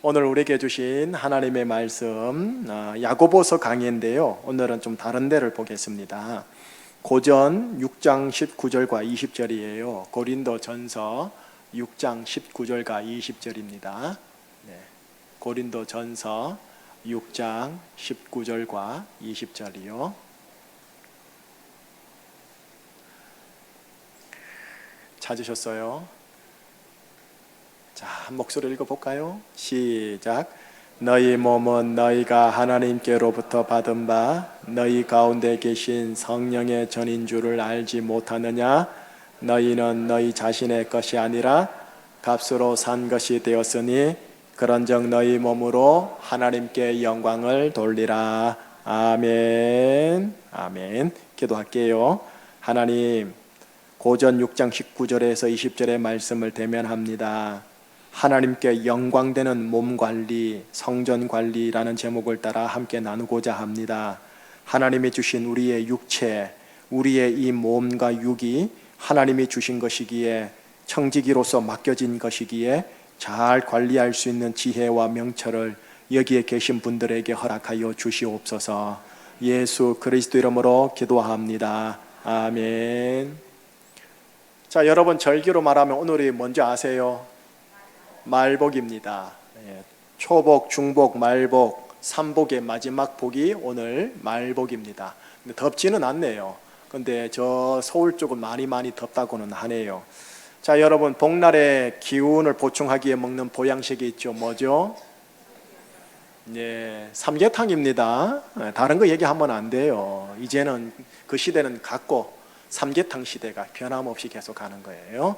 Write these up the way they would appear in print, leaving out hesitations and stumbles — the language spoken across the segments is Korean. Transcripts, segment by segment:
오늘 우리에게 주신 하나님의 말씀 야고보서 강의인데요. 오늘은 좀 다른 데를 보겠습니다. 고전 6장 19절과 20절이에요. 고린도전서 6장 19절과 20절입니다. 고린도전서 6장 19절과 20절이요. 찾으셨어요? 자, 한 목소리 읽어볼까요? 시작. 너희 몸은 너희가 하나님께로부터 받은 바 너희 가운데 계신 성령의 전인 줄을 알지 못하느냐? 너희는 너희 자신의 것이 아니라 값으로 산 것이 되었으니 그런즉 너희 몸으로 하나님께 영광을 돌리라. 아멘. 아멘. 기도할게요. 하나님, 고전 6장 19절에서 20절의 말씀을 대면합니다. 하나님께 영광되는 몸관리, 성전관리라는 제목을 따라 함께 나누고자 합니다. 하나님이 주신 우리의 육체, 우리의 이 몸과 육이 하나님이 주신 것이기에, 청지기로서 맡겨진 것이기에 잘 관리할 수 있는 지혜와 명철을 여기에 계신 분들에게 허락하여 주시옵소서. 예수 그리스도 이름으로 기도합니다. 아멘. 자, 여러분, 절기로 말하면 오늘이 뭔지 아세요? 말복입니다. 초복, 중복, 말복, 삼복의 마지막 복이 오늘 말복입니다. 근데 덥지는 않네요. 근데 저 서울 쪽은 많이 덥다고는 하네요. 자, 여러분, 복날에 기운을 보충하기에 먹는 보양식이 있죠. 뭐죠? 삼계탕입니다. 다른 거 얘기하면 안 돼요. 이제는 그 시대는 갔고 삼계탕 시대가 변함없이 계속 가는 거예요.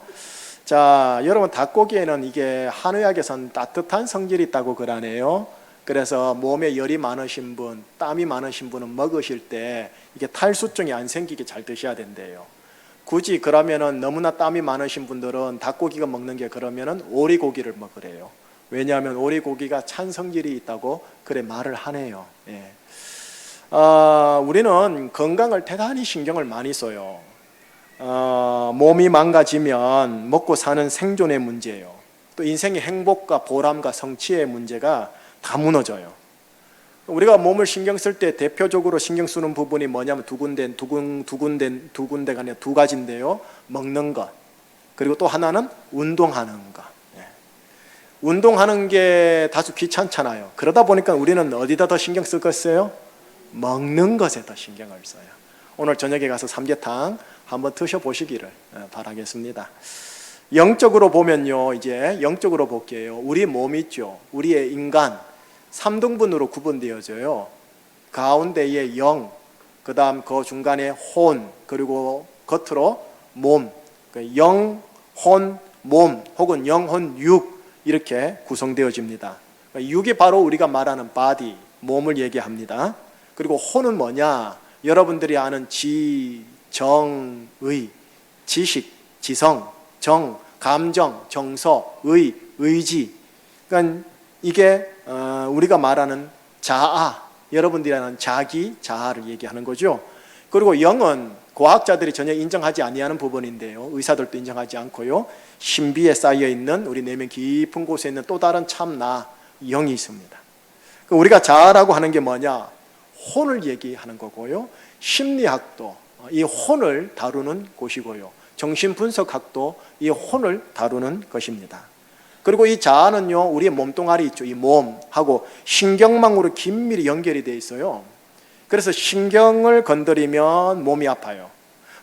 자, 여러분, 닭고기에는 이게 한의학에서는 따뜻한 성질이 있다고 그러네요. 그래서 몸에 열이 많으신 분, 땀이 많으신 분은 먹으실 때 이게 탈수증이 안 생기게 잘 드셔야 된대요. 굳이 그러면은 너무나 땀이 많으신 분들은 닭고기가 먹는 게 그러면은 오리고기를 먹으래요. 왜냐하면 오리고기가 찬 성질이 있다고 그래 말을 하네요. 우리는 건강을 대단히 신경을 많이 써요. 몸이 망가지면 먹고 사는 생존의 문제예요. 또 인생의 행복과 보람과 성취의 문제가 다 무너져요. 우리가 몸을 신경 쓸 때 대표적으로 신경 쓰는 부분이 뭐냐면 두 군데가 아니라 두 가지인데요. 먹는 것, 그리고 또 하나는 운동하는 것. 운동하는 게 다소 귀찮잖아요. 그러다 보니까 우리는 어디다 더 신경 쓰겠어요? 먹는 것에 더 신경을 써요. 오늘 저녁에 가서 삼계탕 한번 드셔보시기를 바라겠습니다. 영적으로 보면요, 이제 영적으로 볼게요. 우리 몸이 있죠. 우리의 인간 3등분으로 구분되어져요. 가운데에 영, 그 다음 그 중간에 혼, 그리고 겉으로 몸. 영, 혼, 몸 혹은 영, 혼, 육 이렇게 구성되어집니다. 육이 바로 우리가 말하는 바디, 몸을 얘기합니다. 그리고 혼은 뭐냐? 여러분들이 아는 지, 정, 의, 지식, 지성, 정, 감정, 정서, 의, 의지. 그러니까 이게 우리가 말하는 자아, 여러분들이 아는 자기, 자아를 얘기하는 거죠. 그리고 영은 과학자들이 전혀 인정하지 아니하는 부분인데요. 의사들도 인정하지 않고요. 신비에 쌓여 있는 우리 내면 깊은 곳에 있는 또 다른 참나, 영이 있습니다. 우리가 자아라고 하는 게 뭐냐? 혼을 얘기하는 거고요. 심리학도 이 혼을 다루는 곳이고요. 정신분석학도 이 혼을 다루는 것입니다. 그리고 이 자아는요, 우리의 몸뚱아리 있죠. 이 몸하고 신경망으로 긴밀히 연결이 되어 있어요. 그래서 신경을 건드리면 몸이 아파요.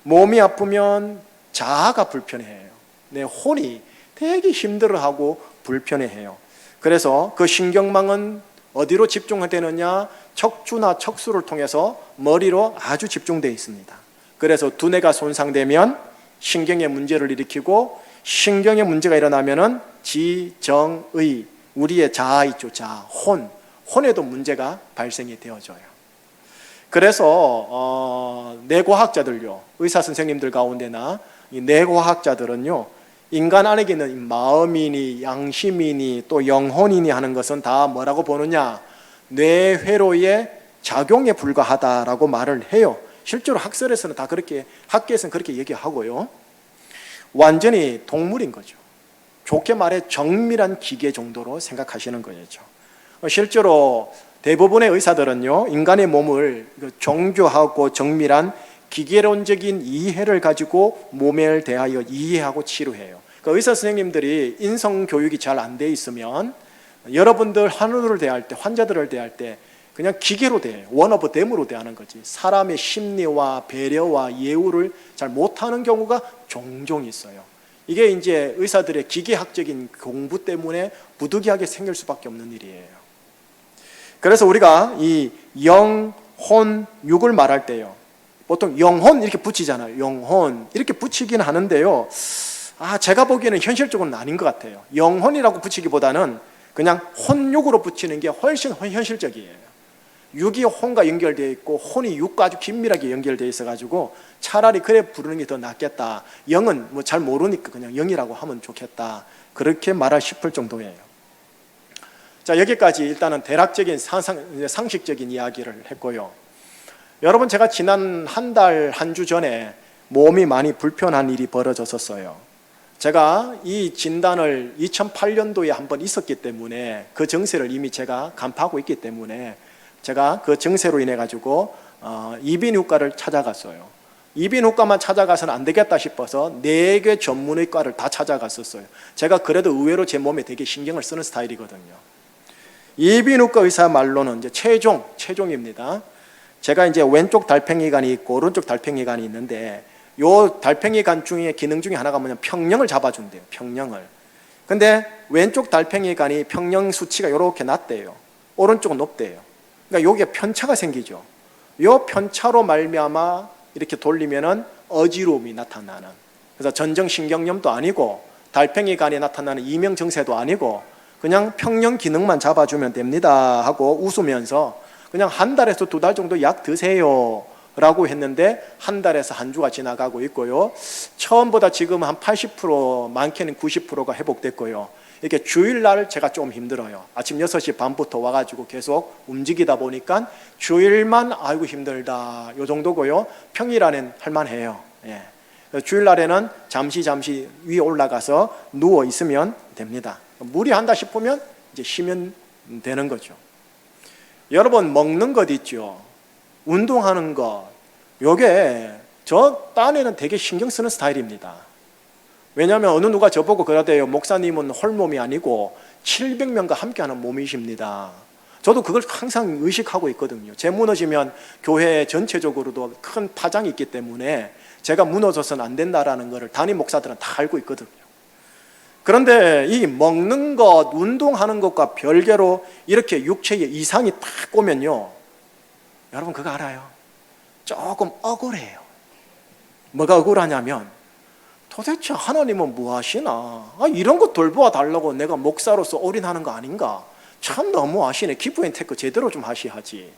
몸이 아프면 자아가 불편해해요. 내 혼이 되게 힘들어하고 불편해해요. 그래서 그 신경망은 어디로 집중되느냐? 척추나 척수를 통해서 머리로 아주 집중되어 있습니다. 그래서 두뇌가 손상되면 신경의 문제를 일으키고, 신경의 문제가 일어나면은 지, 정, 의, 우리의 자아 있죠. 자아, 혼에도 문제가 발생이 되어져요. 그래서 뇌과학자들요, 의사 선생님들 가운데나 이 뇌과학자들은요, 인간 안에 있는 마음이니 양심이니 또 영혼이니 하는 것은 다 뭐라고 보느냐? 뇌회로의 작용에 불과하다라고 말을 해요. 실제로 학설에서는 다 그렇게, 학계에서는 그렇게 얘기하고요. 완전히 동물인 거죠. 좋게 말해 정밀한 기계 정도로 생각하시는 거죠. 실제로 대부분의 의사들은요, 인간의 몸을 정교하고 정밀한 기계론적인 이해를 가지고 몸에 대하여 이해하고 치료해요. 그러니까 의사 선생님들이 인성 교육이 잘 안 돼 있으면 여러분들 환우를 대할 때, 환자들을 대할 때 그냥 기계로 대해요. 원 오브 댐으로 대하는 거지. 사람의 심리와 배려와 예우를 잘 못하는 경우가 종종 있어요. 이게 이제 의사들의 기계학적인 공부 때문에 부득이하게 생길 수밖에 없는 일이에요. 그래서 우리가 이 영, 혼, 육을 말할 때요, 보통 영혼 이렇게 붙이잖아요. 영혼 이렇게 붙이긴 하는데요, 제가 보기에는 현실적으로는 아닌 것 같아요. 영혼이라고 붙이기보다는 그냥 혼육으로 붙이는 게 훨씬 현실적이에요. 육이 혼과 연결되어 있고 혼이 육과 아주 긴밀하게 연결되어 있어가지고 차라리 그래 부르는 게 더 낫겠다. 영은 뭐 잘 모르니까 그냥 영이라고 하면 좋겠다. 그렇게 말할 싶을 정도예요. 자, 여기까지 일단은 대략적인 상식적인 이야기를 했고요. 여러분, 제가 지난 한 주 전에 몸이 많이 불편한 일이 벌어졌었어요. 제가 이 진단을 2008년도에 한번 있었기 때문에 그 증세를 이미 제가 간파하고 있기 때문에 제가 그 증세로 인해 가지고 이비인후과를 찾아갔어요. 이비인후과만 찾아가서는 안 되겠다 싶어서 4개 전문의과를 다 찾아갔었어요. 제가 그래도 의외로 제 몸에 되게 신경을 쓰는 스타일이거든요. 이비인후과 의사 말로는 이제 체종입니다. 제가 이제 왼쪽 달팽이관이 있고 오른쪽 달팽이관이 있는데, 요 달팽이관 중에 기능 중에 하나가 뭐냐면 평령을 잡아준대요. 평령을. 근데 왼쪽 달팽이관이 평령 수치가 이렇게 낮대요. 오른쪽은 높대요. 그러니까 여기에 편차가 생기죠. 요 편차로 말미암아 이렇게 돌리면은 어지러움이 나타나는. 그래서 전정신경염도 아니고 달팽이관에 나타나는 이명증세도 아니고 그냥 평령 기능만 잡아주면 됩니다 하고 웃으면서 그냥 1달에서 2달 정도 약 드세요 라고 했는데, 1달에서 한 주가 지나가고 있고요. 처음보다 지금 한 80%, 많게는 90%가 회복됐고요. 이렇게 주일날 제가 좀 힘들어요. 아침 6시 반부터 와가지고 계속 움직이다 보니까 주일만 아이고 힘들다 요 정도고요. 평일에는 할만해요. 예. 주일날에는 잠시 위에 올라가서 누워 있으면 됩니다. 무리한다 싶으면 이제 쉬면 되는 거죠. 여러분, 먹는 것 있죠. 운동하는 것, 요게 저 딴에는 되게 신경 쓰는 스타일입니다. 왜냐하면 어느 누가 저보고 그러대요. 목사님은 홀몸이 아니고 700명과 함께하는 몸이십니다. 저도 그걸 항상 의식하고 있거든요. 제 무너지면 교회 전체적으로도 큰 파장이 있기 때문에 제가 무너져서는 안 된다라는 것을 담임 목사들은 다 알고 있거든요. 그런데 이 먹는 것, 운동하는 것과 별개로 이렇게 육체에 이상이 딱 오면요, 여러분 그거 알아요? 조금 억울해요. 뭐가 억울하냐면, 도대체 하나님은 뭐 하시나? 이런 거 돌보아 달라고 내가 목사로서 올인하는 거 아닌가? 참 너무하시네. 기프 앤 테크 제대로 좀 하셔야지.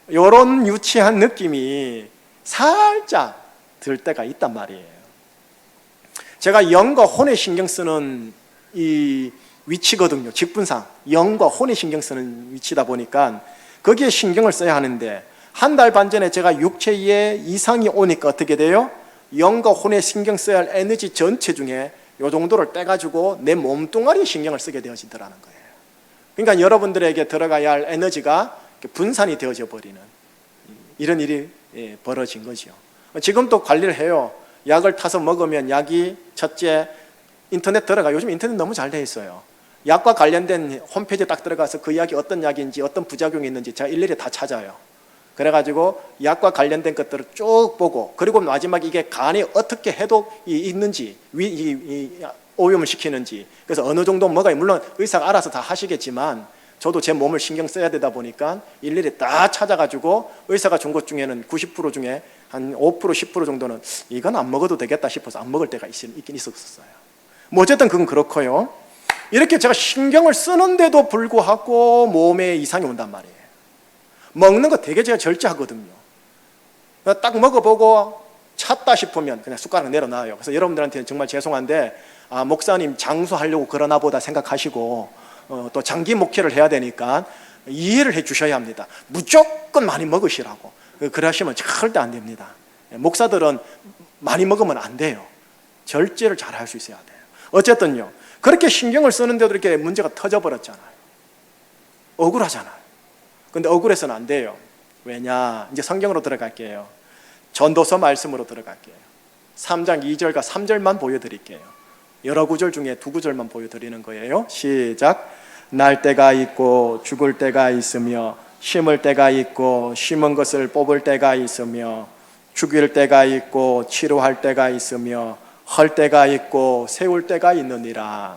이런 유치한 느낌이 살짝 들 때가 있단 말이에요. 제가 영과 혼에 신경 쓰는 이 위치거든요. 직분상 영과 혼에 신경 쓰는 위치다 보니까 거기에 신경을 써야 하는데, 1달 반 전에 제가 육체에 이상이 오니까 어떻게 돼요? 영과 혼에 신경 써야 할 에너지 전체 중에 이 정도를 떼가지고 내 몸뚱아리에 신경을 쓰게 되어지더라는 거예요. 그러니까 여러분들에게 들어가야 할 에너지가 분산이 되어져 버리는 이런 일이 벌어진 거죠. 지금도 관리를 해요. 약을 타서 먹으면 약이 첫째 인터넷 들어가, 요즘 인터넷 너무 잘 돼 있어요. 약과 관련된 홈페이지에 딱 들어가서 그 약이 어떤 약인지 어떤 부작용이 있는지 제가 일일이 다 찾아요. 그래가지고 약과 관련된 것들을 쭉 보고, 그리고 마지막에 이게 간에 어떻게 해독이 있는지, 오염을 시키는지, 그래서 어느 정도 뭐가, 물론 의사가 알아서 다 하시겠지만 저도 제 몸을 신경 써야 되다 보니까 일일이 다 찾아가지고 의사가 준 것 중에는 90% 중에 한 5%, 10% 정도는 이건 안 먹어도 되겠다 싶어서 안 먹을 때가 있긴 있었어요. 뭐 어쨌든 그건 그렇고요. 이렇게 제가 신경을 쓰는데도 불구하고 몸에 이상이 온단 말이에요. 먹는 거 되게 제가 절제하거든요. 딱 먹어보고 찼다 싶으면 그냥 숟가락 내려놔요. 그래서 여러분들한테는 정말 죄송한데, 목사님 장수하려고 그러나 보다 생각하시고 또 장기 목회를 해야 되니까 이해를 해 주셔야 합니다. 무조건 많이 먹으시라고 그러시면 절대 안 됩니다. 목사들은 많이 먹으면 안 돼요. 절제를 잘 할 수 있어야 돼요. 어쨌든요. 그렇게 신경을 쓰는데도 이렇게 문제가 터져버렸잖아요. 억울하잖아요. 근데 억울해서는 안 돼요. 왜냐? 이제 성경으로 들어갈게요. 전도서 말씀으로 들어갈게요. 3장 2절과 3절만 보여드릴게요. 여러 구절 중에 두 구절만 보여드리는 거예요. 시작. 날 때가 있고 죽을 때가 있으며 심을 때가 있고 심은 것을 뽑을 때가 있으며 죽일 때가 있고 치료할 때가 있으며 헐 때가 있고 세울 때가 있느니라.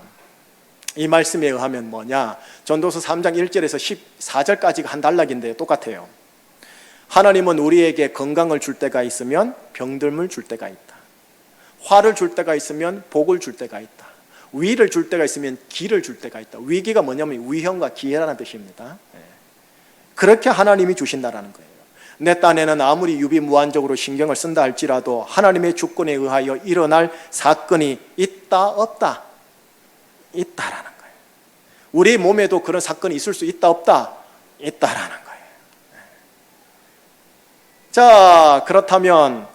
이 말씀에 의하면 뭐냐? 전도서 3장 1절에서 14절까지가 한 단락인데 똑같아요. 하나님은 우리에게 건강을 줄 때가 있으면 병듦을 줄 때가 있다. 화를 줄 때가 있으면 복을 줄 때가 있다. 위를 줄 때가 있으면 기를 줄 때가 있다. 위기가 뭐냐면 위험과 기회라는 뜻입니다. 그렇게 하나님이 주신다라는 거예요. 내 딴에는 아무리 유비무한적으로 신경을 쓴다 할지라도 하나님의 주권에 의하여 일어날 사건이 있다 없다? 있다라는 거예요. 우리 몸에도 그런 사건이 있을 수 있다 없다? 있다라는 거예요. 자, 그렇다면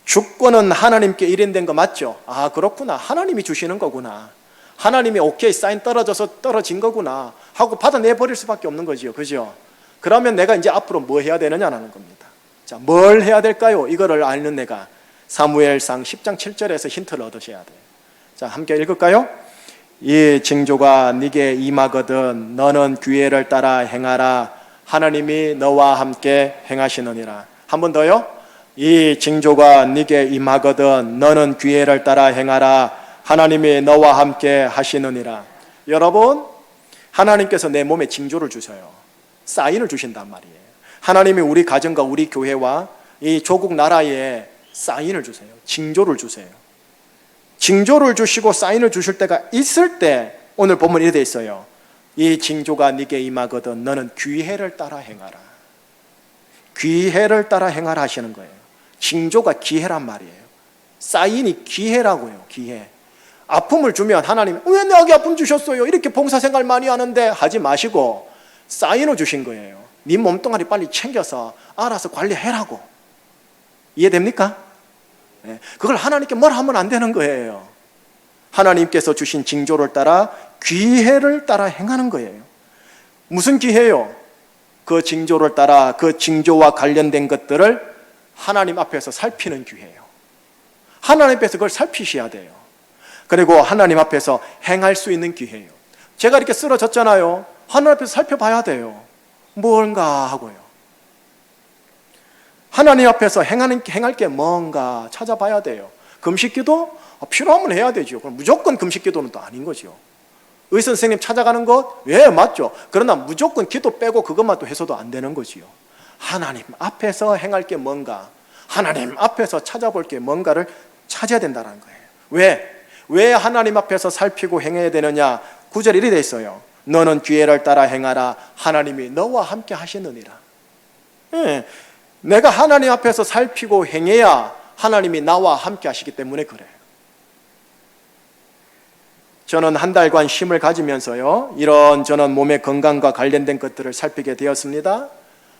주권은 하나님께 일인된 거 맞죠? 아, 그렇구나. 하나님이 주시는 거구나. 하나님이 오케이 사인 떨어진 거구나 하고 받아내버릴 수밖에 없는 거지요. 그죠? 그러면 내가 이제 앞으로 뭐 해야 되느냐는 겁니다. 자, 뭘 해야 될까요? 이거를 아는 내가 사무엘상 10장 7절에서 힌트를 얻으셔야 돼요. 자, 함께 읽을까요? 이 징조가 네게 임하거든 너는 규례를 따라 행하라. 하나님이 너와 함께 행하시느니라. 한 번 더요. 이 징조가 네게 임하거든 너는 규례를 따라 행하라. 하나님이 너와 함께 하시느니라. 여러분, 하나님께서 내 몸에 징조를 주셔요. 사인을 주신단 말이에요. 하나님이 우리 가정과 우리 교회와 이 조국 나라에 사인을 주세요. 징조를 주세요. 징조를 주시고 사인을 주실 때가 있을 때 오늘 본문 이렇게 돼 있어요. 이 징조가 네게 임하거든 너는 규례를 따라 행하라. 규례를 따라 행하라 하시는 거예요. 징조가 기회란 말이에요. 사인이 기회라고요. 기회. 아픔을 주면 하나님이 왜 내게 아픔 주셨어요? 이렇게 봉사생활 많이 하는데 하지 마시고 사인을 주신 거예요. 네 몸뚱아리 빨리 챙겨서 알아서 관리해라고. 이해됩니까? 네. 그걸 하나님께 뭘 하면 안 되는 거예요. 하나님께서 주신 징조를 따라 규례를 따라 행하는 거예요. 무슨 규례요? 그 징조를 따라 그 징조와 관련된 것들을 하나님 앞에서 살피는 규례예요. 하나님 앞에서 그걸 살피셔야 돼요. 그리고 하나님 앞에서 행할 수 있는 기회예요. 제가 이렇게 쓰러졌잖아요. 하나님 앞에서 살펴봐야 돼요. 뭔가 하고요. 하나님 앞에서 행할 게 뭔가 찾아봐야 돼요. 금식기도 필요하면 해야 되죠. 그럼 무조건 금식기도는 또 아닌 거죠. 의사 선생님 찾아가는 것? 예, 맞죠. 그러나 무조건 기도 빼고 그것만 또 해서도 안 되는 거지요. 하나님 앞에서 행할 게 뭔가, 하나님 앞에서 찾아볼 게 뭔가를 찾아야 된다는 거예요. 왜 하나님 앞에서 살피고 행해야 되느냐? 9절 이렇게 돼 있어요. 너는 규례를 따라 행하라. 하나님이 너와 함께 하시느니라. 예, 내가 하나님 앞에서 살피고 행해야 하나님이 나와 함께 하시기 때문에 그래요. 저는 한 달간 쉼을 가지면서요, 이런저런 몸의 건강과 관련된 것들을 살피게 되었습니다.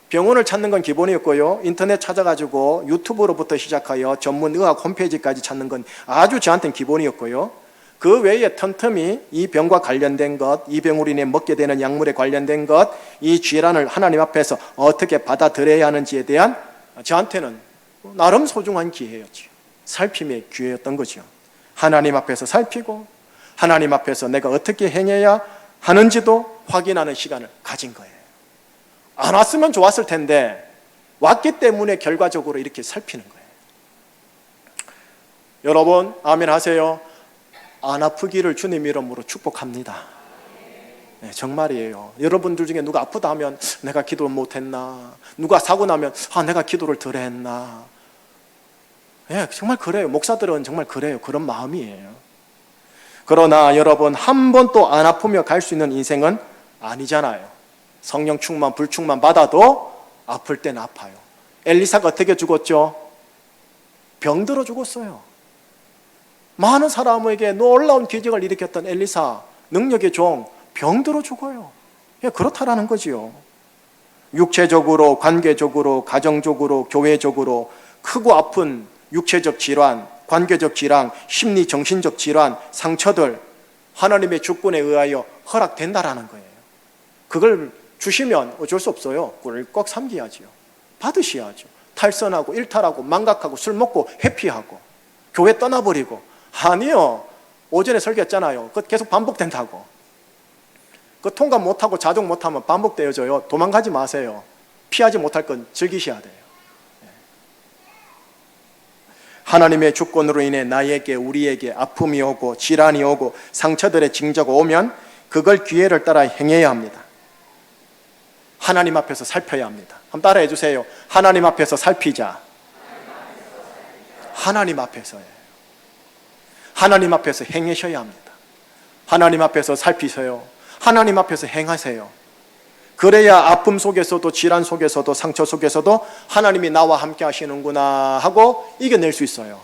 병원을 찾는 건 기본이었고요, 인터넷 찾아가지고 유튜브로부터 시작하여 전문 의학 홈페이지까지 찾는 건 아주 저한테는 기본이었고요. 그 외에 틈틈이 이 병과 관련된 것, 이 병으로 인해 먹게 되는 약물에 관련된 것, 이 질환을 하나님 앞에서 어떻게 받아들여야 하는지에 대한 저한테는 나름 소중한 기회였죠. 살핌의 기회였던 거죠. 하나님 앞에서 살피고 하나님 앞에서 내가 어떻게 행해야 하는지도 확인하는 시간을 가진 거예요. 안 왔으면 좋았을 텐데 왔기 때문에 결과적으로 이렇게 살피는 거예요. 여러분 아멘 하세요. 안 아프기를 주님 이름으로 축복합니다. 네, 정말이에요. 여러분들 중에 누가 아프다 하면 내가 기도를 못했나, 누가 사고 나면 내가 기도를 덜 했나. 네, 정말 그래요. 목사들은 정말 그래요. 그런 마음이에요. 그러나 여러분 한 번도 안 아프며 갈 수 있는 인생은 아니잖아요. 성령 충만 불충만 받아도 아플 땐 아파요. 엘리사가 어떻게 죽었죠? 병들어 죽었어요. 많은 사람에게 놀라운 기적을 일으켰던 엘리사, 능력의 종, 병들어 죽어요. 그렇다라는 거지요. 육체적으로, 관계적으로, 가정적으로, 교회적으로 크고 아픈 육체적 질환, 관계적 질환, 심리, 정신적 질환, 상처들 하나님의 주권에 의하여 허락된다라는 거예요. 그걸 주시면 어쩔 수 없어요. 꿀꺽 삼겨야지요. 받으셔야죠. 탈선하고 일탈하고 망각하고 술 먹고 회피하고 교회 떠나버리고. 아니요. 오전에 설교했잖아요. 그거 계속 반복된다고. 그 통과 못하고 자종 못하면 반복되어져요. 도망가지 마세요. 피하지 못할 건 즐기셔야 돼요. 하나님의 주권으로 인해 나에게, 우리에게 아픔이 오고 질환이 오고 상처들의 징조가 오면 그걸 기회를 따라 행해야 합니다. 하나님 앞에서 살펴야 합니다. 한번 따라해 주세요. 하나님 앞에서 살피자. 하나님 앞에서요. 하나님 앞에서 행하셔야 합니다. 하나님 앞에서 살피세요. 하나님 앞에서 행하세요. 그래야 아픔 속에서도 질환 속에서도 상처 속에서도 하나님이 나와 함께 하시는구나 하고 이겨낼 수 있어요.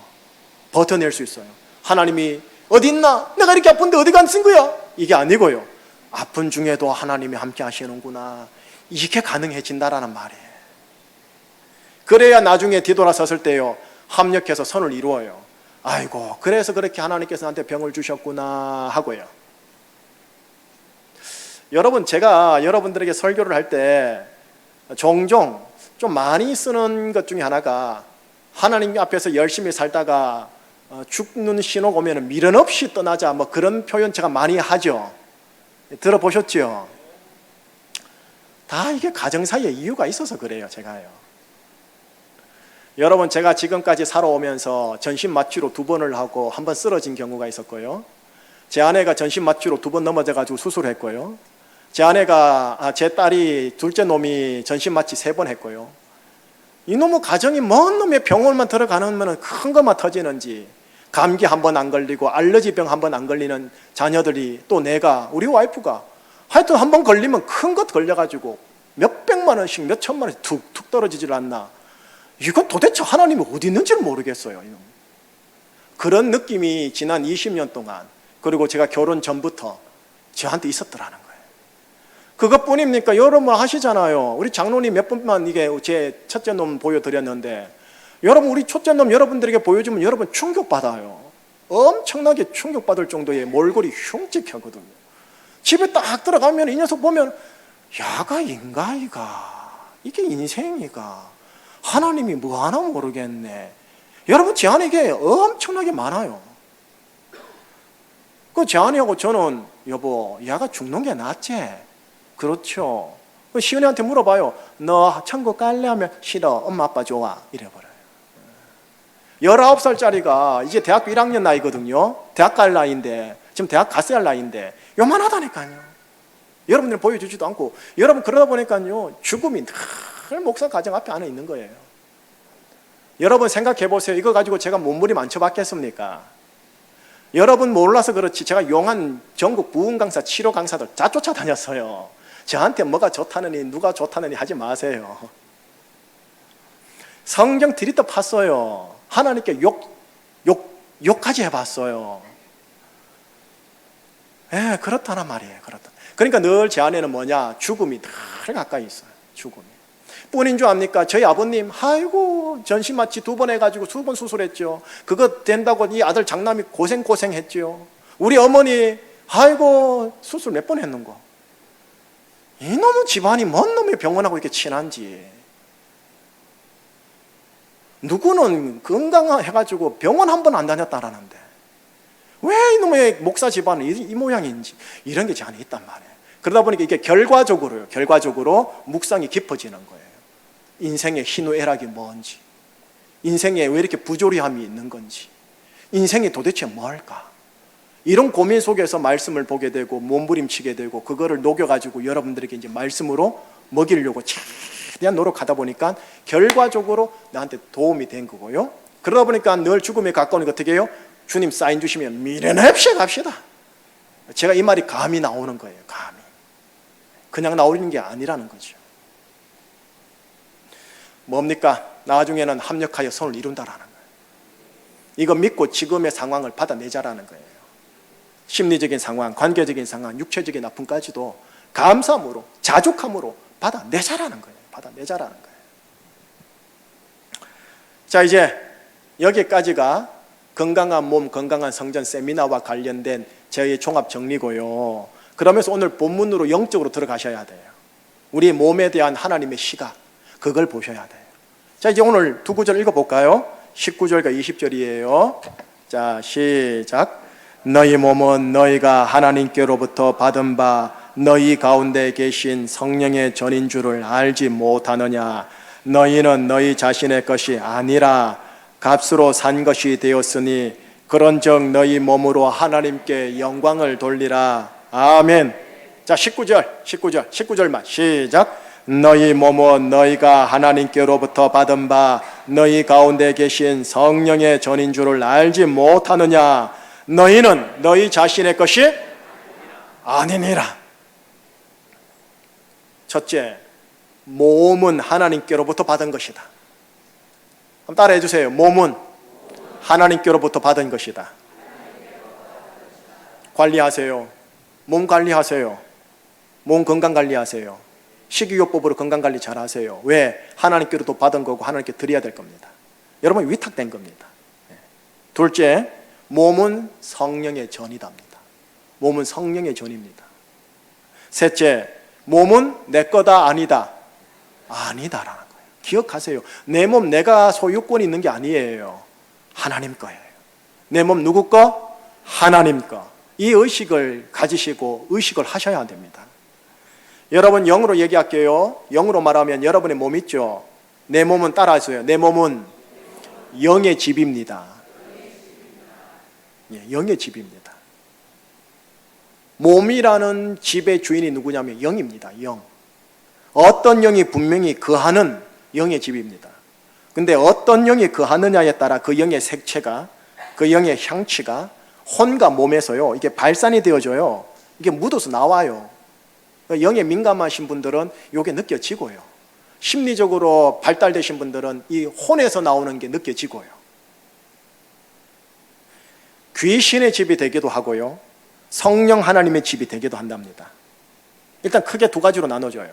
버텨낼 수 있어요. 하나님이 어디 있나? 내가 이렇게 아픈데 어디 갔은 거야? 이게 아니고요. 아픈 중에도 하나님이 함께 하시는구나. 이게 가능해진다라는 말이에요. 그래야 나중에 뒤돌아섰을 때요, 합력해서 선을 이루어요. 아이고, 그래서 그렇게 하나님께서 나한테 병을 주셨구나 하고요. 여러분, 제가 여러분들에게 설교를 할 때 종종 좀 많이 쓰는 것 중에 하나가, 하나님 앞에서 열심히 살다가 죽는 신호가 오면 미련 없이 떠나자, 뭐 그런 표현 제가 많이 하죠. 들어보셨죠? 다 이게 가정사이에 이유가 있어서 그래요, 제가요. 여러분, 제가 지금까지 살아오면서 전신마취로 2번을 하고 1번 쓰러진 경우가 있었고요. 제 아내가 전신마취로 2번 넘어져가지고 수술을 했고요. 제 딸이 둘째 놈이 전신마취 3번 했고요. 이놈의 가정이 먼 놈의 병원만 들어가면 큰 것만 터지는지, 감기 1번 안 걸리고 알러지병 1번 안 걸리는 자녀들이, 또 내가, 우리 와이프가 하여튼 1번 걸리면 큰 것 걸려가지고 몇백만 원씩 몇천만 원씩 툭툭 떨어지질 않나. 이건 도대체 하나님이 어디 있는지를 모르겠어요. 그런 느낌이 지난 20년 동안, 그리고 제가 결혼 전부터 저한테 있었더라는 거예요. 그것뿐입니까? 여러분 하시잖아요. 우리 장로님 몇 번만 이게 제 첫째 놈 보여드렸는데, 여러분 우리 첫째 놈 여러분들에게 보여주면 여러분 충격받아요. 엄청나게 충격받을 정도의 몰골이 흉측하거든요. 집에 딱 들어가면 이 녀석 보면, 야가 인가이가, 이게 인생이가, 하나님이 뭐 하나 모르겠네. 여러분, 제 아내에게 엄청나게 많아요. 제 아내하고 저는, 여보, 야가 죽는 게 낫지? 그렇죠. 시은이한테 물어봐요. 너 천국 갈래? 하면 싫어. 엄마 아빠 좋아. 이래버려요. 19살짜리가 이제 대학교 1학년 나이거든요. 대학 갈 나이인데, 지금 대학 갔어야 할 나이인데 요만하다니까요. 여러분들 보여주지도 않고. 여러분, 그러다 보니까요, 죽음이 늘 목사 가정 앞에 안에 있는 거예요. 여러분 생각해 보세요. 이거 가지고 제가 몸부림 안 쳐봤겠습니까? 여러분 몰라서 그렇지, 제가 용한 전국 부흥 강사, 치료 강사들 다 쫓아다녔어요. 저한테 뭐가 좋다느니 누가 좋다느니 하지 마세요. 성경 드리다 팠어요. 하나님께 욕까지 해봤어요. 예, 그렇다는 말이에요. 그렇다. 그러니까 늘 제 안에는 뭐냐? 죽음이 늘 가까이 있어요. 죽음이. 뿐인 줄 압니까? 저희 아버님, 아이고, 전신마취 2번 해가지고 2번 수술했죠. 그거 된다고 이 아들 장남이 고생했죠. 우리 어머니, 아이고, 수술 몇 번 했는고. 이놈의 집안이 뭔 놈의 병원하고 이렇게 친한지. 누구는 건강해가지고 병원 한 번 안 다녔다라는데, 왜 이놈의 목사 집안은 이 모양인지, 이런 게 제 안에 있단 말이에요. 그러다 보니까 이게 결과적으로 묵상이 깊어지는 거예요. 인생의 희노애락이 뭔지, 인생에 왜 이렇게 부조리함이 있는 건지, 인생이 도대체 뭘까, 이런 고민 속에서 말씀을 보게 되고 몸부림치게 되고, 그거를 녹여가지고 여러분들에게 이제 말씀으로 먹이려고 최대한 노력하다 보니까 결과적으로 나한테 도움이 된 거고요. 그러다 보니까 늘 죽음에 가까우니까 어떻게 해요? 주님 사인 주시면 미련 없이 갑시다. 제가 이 말이 감이 나오는 거예요. 감이. 그냥 나오는 게 아니라는 거죠. 뭡니까? 나중에는 합력하여 선을 이룬다라는 거예요. 이거 믿고 지금의 상황을 받아내자라는 거예요. 심리적인 상황, 관계적인 상황, 육체적인 아픔까지도 감사함으로, 자족함으로 받아내자라는 거예요. 받아내자라는 거예요. 자, 이제 여기까지가 건강한 몸, 건강한 성전 세미나와 관련된 저희 종합 정리고요. 그러면서 오늘 본문으로 영적으로 들어가셔야 돼요. 우리 몸에 대한 하나님의 시각, 그걸 보셔야 돼요. 자, 이제 오늘 두 구절 읽어볼까요? 19절과 20절이에요. 자, 시작. 너희 몸은 너희가 하나님께로부터 받은 바 너희 가운데 계신 성령의 전인 줄을 알지 못하느냐. 너희는 너희 자신의 것이 아니라 값으로 산 것이 되었으니 그런즉 너희 몸으로 하나님께 영광을 돌리라. 아멘. 자, 19절만 시작. 너희 몸은 너희가 하나님께로부터 받은 바 너희 가운데 계신 성령의 전인 줄을 알지 못하느냐. 너희는 너희 자신의 것이 아니니라. 첫째, 몸은 하나님께로부터 받은 것이다. 한번 따라해 주세요. 몸은 하나님께로부터 받은 것이다. 관리하세요. 몸 관리하세요. 몸 건강 관리하세요. 식이요법으로 건강 관리 잘 하세요. 왜? 하나님께로부터 받은 거고 하나님께 드려야 될 겁니다. 여러분 위탁된 겁니다. 둘째, 몸은 성령의 전이답니다. 몸은 성령의 전입니다. 셋째, 몸은 내 거다 아니다. 아니다라는 거예요. 기억하세요. 내 몸 내가 소유권이 있는 게 아니에요. 하나님 거예요. 내 몸 누구 거? 하나님 거. 이 의식을 가지시고 의식을 하셔야 됩니다. 여러분 영으로 얘기할게요. 영으로 말하면 여러분의 몸 있죠? 내 몸은 따라하세요. 내 몸은 영의 집입니다. 예, 영의 집입니다. 몸이라는 집의 주인이 누구냐면 영입니다. 영. 어떤 영이 분명히 거하는 영의 집입니다. 근데 어떤 영이 거하느냐에 따라 그 영의 색채가, 그 영의 향취가 혼과 몸에서요, 이게 발산이 되어져요. 이게 묻어서 나와요. 영에 민감하신 분들은 이게 느껴지고요. 심리적으로 발달되신 분들은 이 혼에서 나오는 게 느껴지고요. 귀신의 집이 되기도 하고요. 성령 하나님의 집이 되기도 한답니다. 일단 크게 두 가지로 나눠져요.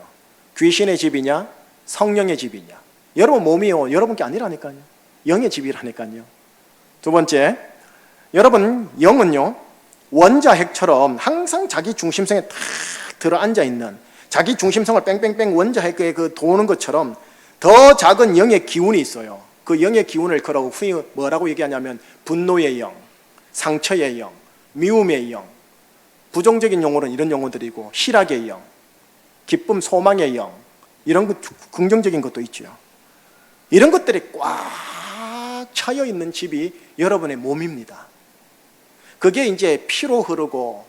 귀신의 집이냐, 성령의 집이냐. 여러분 몸이요, 여러분 게 아니라니까요. 영의 집이라니까요. 두 번째, 여러분 영은요, 원자핵처럼 항상 자기 중심성에 탁 들어앉아 있는, 자기 중심성을 뺑뺑뺑 원자핵에 그 도는 것처럼 더 작은 영의 기운이 있어요. 그 영의 기운을 그러고 흔히 뭐라고 얘기하냐면 분노의 영, 상처의 영, 미움의 영, 부정적인 용어는 이런 용어들이고, 희락의 영, 기쁨 소망의 영, 이런 것, 긍정적인 것도 있죠. 이런 것들이 꽉 차여 있는 집이 여러분의 몸입니다. 그게 이제 피로 흐르고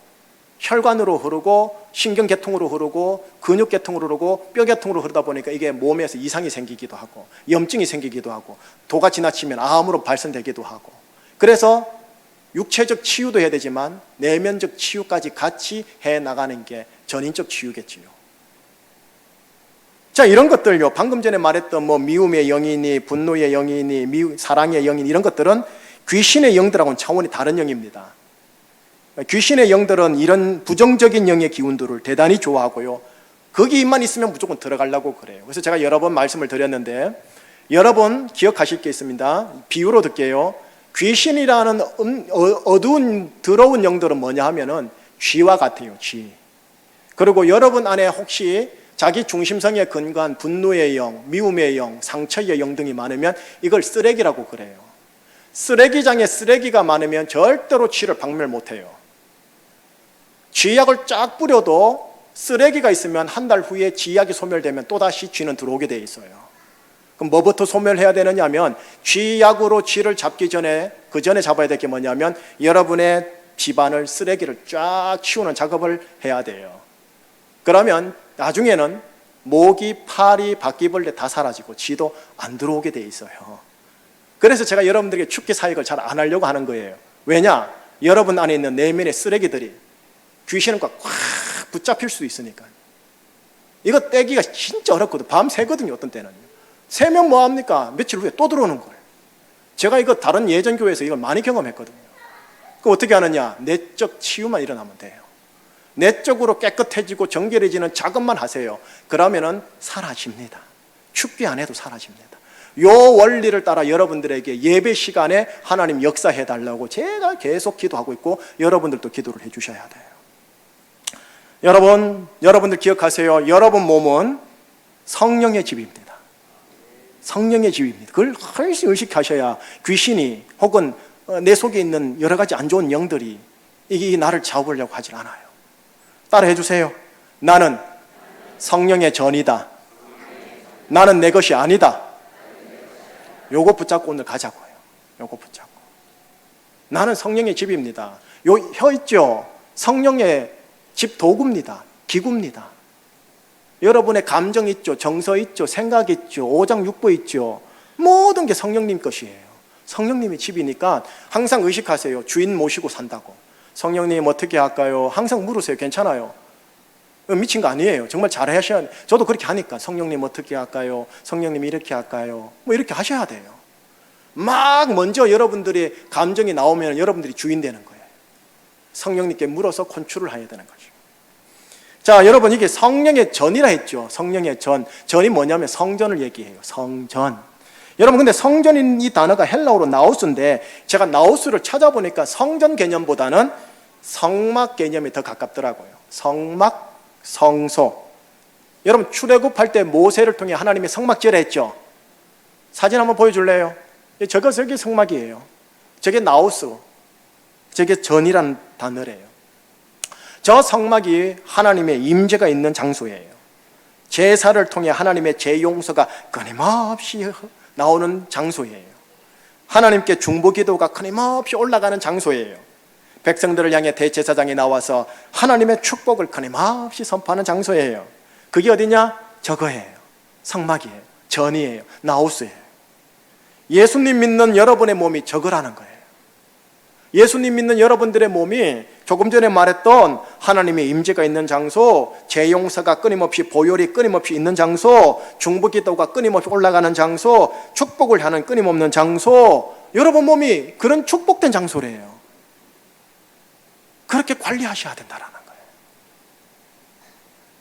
혈관으로 흐르고 신경계통으로 흐르고 근육계통으로 흐르고 뼈계통으로 흐르다 보니까 이게 몸에서 이상이 생기기도 하고 염증이 생기기도 하고 도가 지나치면 암으로 발생되기도 하고, 그래서 육체적 치유도 해야 되지만 내면적 치유까지 같이 해나가는 게 전인적 치유겠지요. 자, 이런 것들요, 방금 전에 말했던 뭐 미움의 영이니 분노의 영이니 사랑의 영이니 이런 것들은 귀신의 영들하고는 차원이 다른 영입니다. 귀신의 영들은 이런 부정적인 영의 기운들을 대단히 좋아하고요, 거기만 있으면 무조건 들어가려고 그래요. 그래서 제가 여러 번 말씀을 드렸는데, 여러분 기억하실 게 있습니다. 비유로 들게요. 귀신이라는 어두운 더러운 영들은 뭐냐 하면은 쥐와 같아요. 쥐. 그리고 여러분 안에 혹시 자기 중심성에 근거한 분노의 영, 미움의 영, 상처의 영 등이 많으면 이걸 쓰레기라고 그래요. 쓰레기장에 쓰레기가 많으면 절대로 쥐를 박멸 못해요. 쥐약을 쫙 뿌려도 쓰레기가 있으면 한 달 후에 쥐약이 소멸되면 또다시 쥐는 들어오게 돼 있어요. 그럼 뭐부터 소멸해야 되느냐 하면, 쥐약으로 쥐를 잡기 전에, 그 전에 잡아야 될 게 뭐냐면 여러분의 집안을, 쓰레기를 쫙 치우는 작업을 해야 돼요. 그러면 나중에는 모기, 파리, 바퀴벌레 다 사라지고 쥐도 안 들어오게 돼 있어요. 그래서 제가 여러분들에게 축기 사역을 잘 안 하려고 하는 거예요. 왜냐? 여러분 안에 있는 내면의 쓰레기들이 귀신과 꽉 붙잡힐 수 있으니까. 이거 떼기가 진짜 어렵거든요. 밤 새거든요, 어떤 때는요. 새면 뭐합니까? 며칠 후에 또 들어오는 거예요. 제가 이거 다른 예전 교회에서 이걸 많이 경험했거든요. 그 어떻게 하느냐? 내적 치유만 일어나면 돼요. 내적으로 깨끗해지고 정결해지는 작업만 하세요. 그러면은 사라집니다. 축기 안 해도 사라집니다. 요 원리를 따라 여러분들에게 예배 시간에 하나님 역사해달라고 제가 계속 기도하고 있고 여러분들도 기도를 해주셔야 돼요. 여러분들 기억하세요. 여러분 몸은 성령의 집입니다. 성령의 집입니다. 그걸 훨씬 의식하셔야 귀신이 혹은 내 속에 있는 여러 가지 안 좋은 영들이 이게 나를 잡으려고 하질 않아요. 따라해 주세요. 나는 성령의 전이다. 나는 내 것이 아니다. 요거 붙잡고 오늘 가자고요. 요거 붙잡고. 나는 성령의 집입니다. 요 혀 있죠? 성령의 집 도구입니다. 기구입니다. 여러분의 감정 있죠? 정서 있죠? 생각 있죠? 오장육부 있죠? 모든 게 성령님 것이에요. 성령님의 집이니까 항상 의식하세요. 주인 모시고 산다고. 성령님 어떻게 할까요? 항상 물으세요. 괜찮아요. 미친 거 아니에요. 정말 잘 하셔야 돼요. 저도 그렇게 하니까 성령님 어떻게 할까요? 성령님 이렇게 할까요? 뭐 이렇게 하셔야 돼요. 막 먼저 여러분들의 감정이 나오면 여러분들이 주인 되는 거예요. 성령님께 물어서 컨트롤을 해야 되는 거죠. 자, 여러분 이게 성령의 전이라 했죠. 성령의 전. 전이 뭐냐면 성전을 얘기해요. 성전. 여러분 근데 성전인 이 단어가 헬라어로 나우스인데 제가 나우스를 찾아보니까 성전 개념보다는 성막 개념이 더 가깝더라고요. 성막, 성소. 여러분 출애굽할 때 모세를 통해 하나님이 성막 지으라 했죠. 사진 한번 보여줄래요? 저게 성막이에요. 저게 나우스, 저게 전이란 단어래요. 저 성막이 하나님의 임재가 있는 장소예요. 제사를 통해 하나님의 제용서가 끊임없이 나오는 장소예요. 하나님께 중보기도가 끊임없이 올라가는 장소예요. 백성들을 향해 대제사장이 나와서 하나님의 축복을 끊임없이 선포하는 장소예요. 그게 어디냐? 저거예요. 성막이에요. 전이에요. 나우스예요. 예수님 믿는 여러분의 몸이 저거라는 거예요. 예수님 믿는 여러분들의 몸이 조금 전에 말했던 하나님의 임재가 있는 장소, 제용서가 끊임없이 보혈이 끊임없이 있는 장소, 중보기도가 끊임없이 올라가는 장소, 축복을 하는 끊임없는 장소, 여러분 몸이 그런 축복된 장소래요. 그렇게 관리하셔야 된다는 거예요.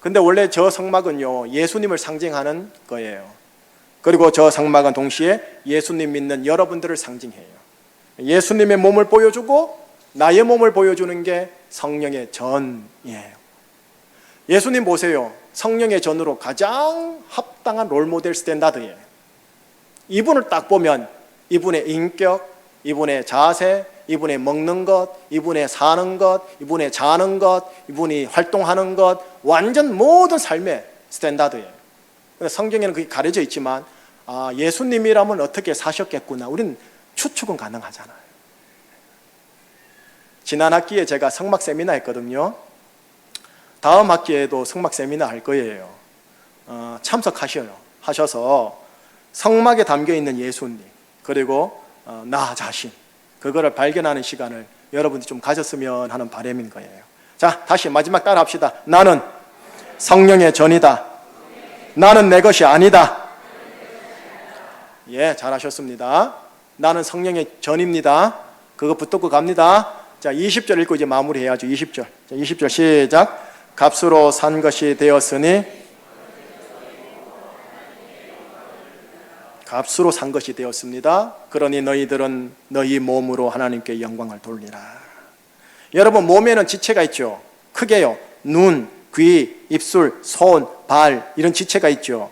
근데 원래 저 성막은요, 예수님을 상징하는 거예요. 그리고 저 성막은 동시에 예수님 믿는 여러분들을 상징해요. 예수님의 몸을 보여주고 나의 몸을 보여주는 게 성령의 전이에요. 예수님 보세요. 성령의 전으로 가장 합당한 롤모델 스탠다드예요. 이분을 딱 보면 이분의 인격, 이분의 자세, 이분의 먹는 것, 이분의 사는 것, 이분의 자는 것, 이분이 활동하는 것, 완전 모든 삶의 스탠다드예요. 성경에는 그게 가려져 있지만 예수님이라면 어떻게 사셨겠구나. 우리는 추측은 가능하잖아요. 지난 학기에 제가 성막 세미나 했거든요. 다음 학기에도 성막 세미나 할 거예요. 참석하셔서 성막에 담겨있는 예수님 그리고 나 자신 그거를 발견하는 시간을 여러분들이 좀 가졌으면 하는 바람인 거예요. 자, 다시 마지막 따라 합시다. 나는 성령의 전이다. 나는 내 것이 아니다. 예, 잘하셨습니다. 나는 성령의 전입니다. 그거 붙들고 갑니다. 자, 20절 읽고 이제 마무리해야죠. 20절. 자, 20절 시작. 값으로 산 것이 되었으니 값으로 산 것이 되었습니다. 그러니 너희들은 너희 몸으로 하나님께 영광을 돌리라. 여러분 몸에는 지체가 있죠. 크게요. 눈, 귀, 입술, 손, 발 이런 지체가 있죠.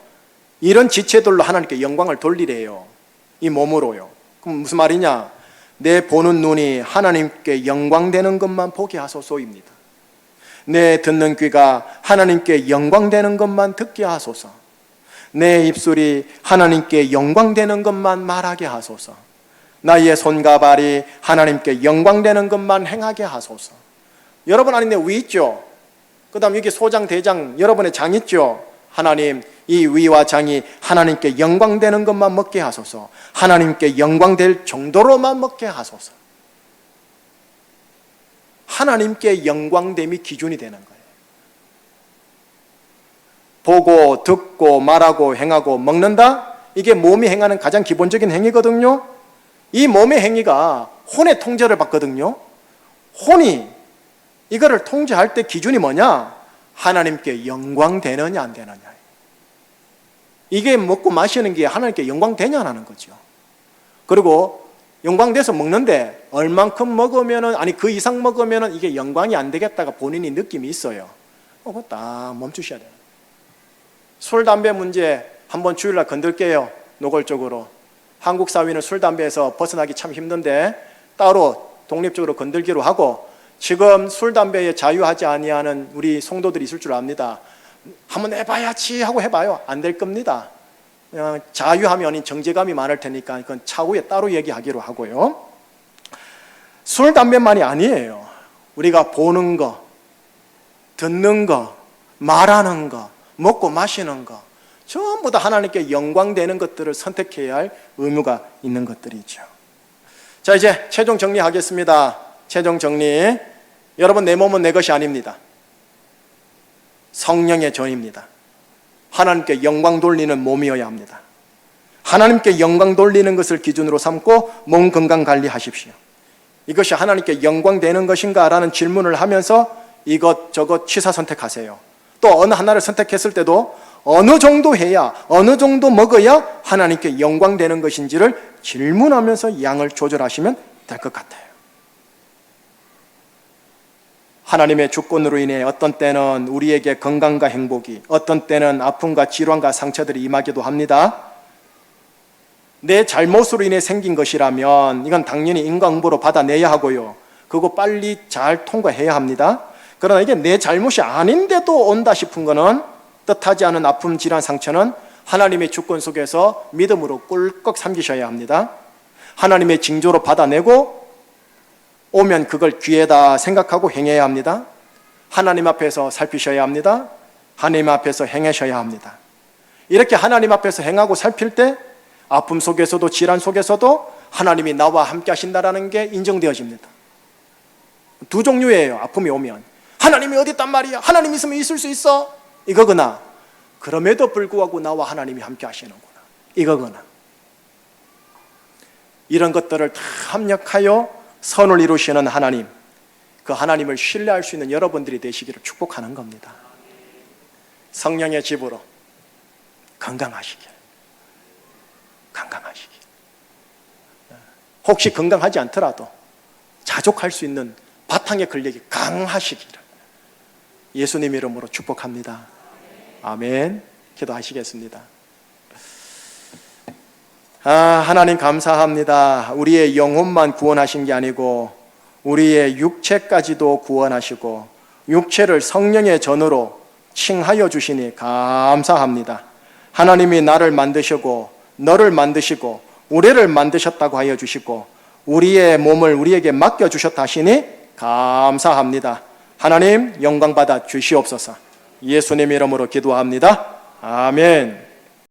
이런 지체들로 하나님께 영광을 돌리래요. 이 몸으로요. 그럼 무슨 말이냐? 내 보는 눈이 하나님께 영광되는 것만 보게 하소서입니다. 내 듣는 귀가 하나님께 영광되는 것만 듣게 하소서. 내 입술이 하나님께 영광되는 것만 말하게 하소서. 나의 손과 발이 하나님께 영광되는 것만 행하게 하소서. 여러분 안에 위 있죠? 그 다음 여기 소장, 대장, 여러분의 장 있죠? 하나님, 이 위와 장이 하나님께 영광되는 것만 먹게 하소서. 하나님께 영광될 정도로만 먹게 하소서. 하나님께 영광됨이 기준이 되는 거예요. 보고, 듣고, 말하고, 행하고, 먹는다? 이게 몸이 행하는 가장 기본적인 행위거든요. 이 몸의 행위가 혼의 통제를 받거든요. 혼이 이거를 통제할 때 기준이 뭐냐? 하나님께 영광되느냐 안 되느냐. 이게 먹고 마시는 게 하나님께 영광 되냐는 거죠. 그리고 영광돼서 먹는데 얼만큼 먹으면은, 아니 그 이상 먹으면은 이게 영광이 안 되겠다가 본인이 느낌이 있어요. 그거 딱 멈추셔야 돼요. 술, 담배 문제 한번 주일날 건들게요. 노골적으로. 한국 사회는 술, 담배에서 벗어나기 참 힘든데 따로 독립적으로 건들기로 하고, 지금 술, 담배에 자유하지 아니하는 우리 성도들이 있을 줄 압니다. 한번 해봐야지 하고 해봐요. 안 될 겁니다. 그냥 자유하면 정죄감이 많을 테니까 그건 차후에 따로 얘기하기로 하고요. 술, 담배만이 아니에요. 우리가 보는 거, 듣는 거, 말하는 거, 먹고 마시는 거, 전부 다 하나님께 영광되는 것들을 선택해야 할 의무가 있는 것들이죠. 자, 이제 최종 정리하겠습니다. 최종 정리. 여러분, 내 몸은 내 것이 아닙니다. 성령의 전입니다. 하나님께 영광 돌리는 몸이어야 합니다. 하나님께 영광 돌리는 것을 기준으로 삼고 몸 건강 관리하십시오. 이것이 하나님께 영광 되는 것인가 라는 질문을 하면서 이것저것 취사 선택하세요. 또 어느 하나를 선택했을 때도 어느 정도 해야, 어느 정도 먹어야 하나님께 영광 되는 것인지를 질문하면서 양을 조절하시면 될 것 같아요. 하나님의 주권으로 인해 어떤 때는 우리에게 건강과 행복이, 어떤 때는 아픔과 질환과 상처들이 임하기도 합니다. 내 잘못으로 인해 생긴 것이라면 이건 당연히 인과응보로 받아내야 하고요. 그거 빨리 잘 통과해야 합니다. 그러나 이게 내 잘못이 아닌데도 온다 싶은 거는, 뜻하지 않은 아픔, 질환, 상처는 하나님의 주권 속에서 믿음으로 꿀꺽 삼기셔야 합니다. 하나님의 징조로 받아내고 오면 그걸 기회다 생각하고 행해야 합니다. 하나님 앞에서 살피셔야 합니다. 하나님 앞에서 행하셔야 합니다. 이렇게 하나님 앞에서 행하고 살필 때 아픔 속에서도 질환 속에서도 하나님이 나와 함께 하신다는 게 인정되어집니다. 두 종류예요. 아픔이 오면 하나님이 어디 있단 말이야, 하나님 있으면 있을 수 있어, 이거거나 그럼에도 불구하고 나와 하나님이 함께 하시는구나, 이거거나. 이런 것들을 다 합력하여 선을 이루시는 하나님, 그 하나님을 신뢰할 수 있는 여러분들이 되시기를 축복하는 겁니다. 성령의 집으로 건강하시길. 혹시 건강하지 않더라도 자족할 수 있는 바탕의 근력이 강하시기를 예수님 이름으로 축복합니다. 아멘. 기도하시겠습니다. 하나님 감사합니다. 우리의 영혼만 구원하신 게 아니고 우리의 육체까지도 구원하시고 육체를 성령의 전으로 칭하여 주시니 감사합니다. 하나님이 나를 만드시고 너를 만드시고 우리를 만드셨다고 하여 주시고 우리의 몸을 우리에게 맡겨주셨다 하시니 감사합니다. 하나님 영광받아 주시옵소서. 예수님 이름으로 기도합니다. 아멘.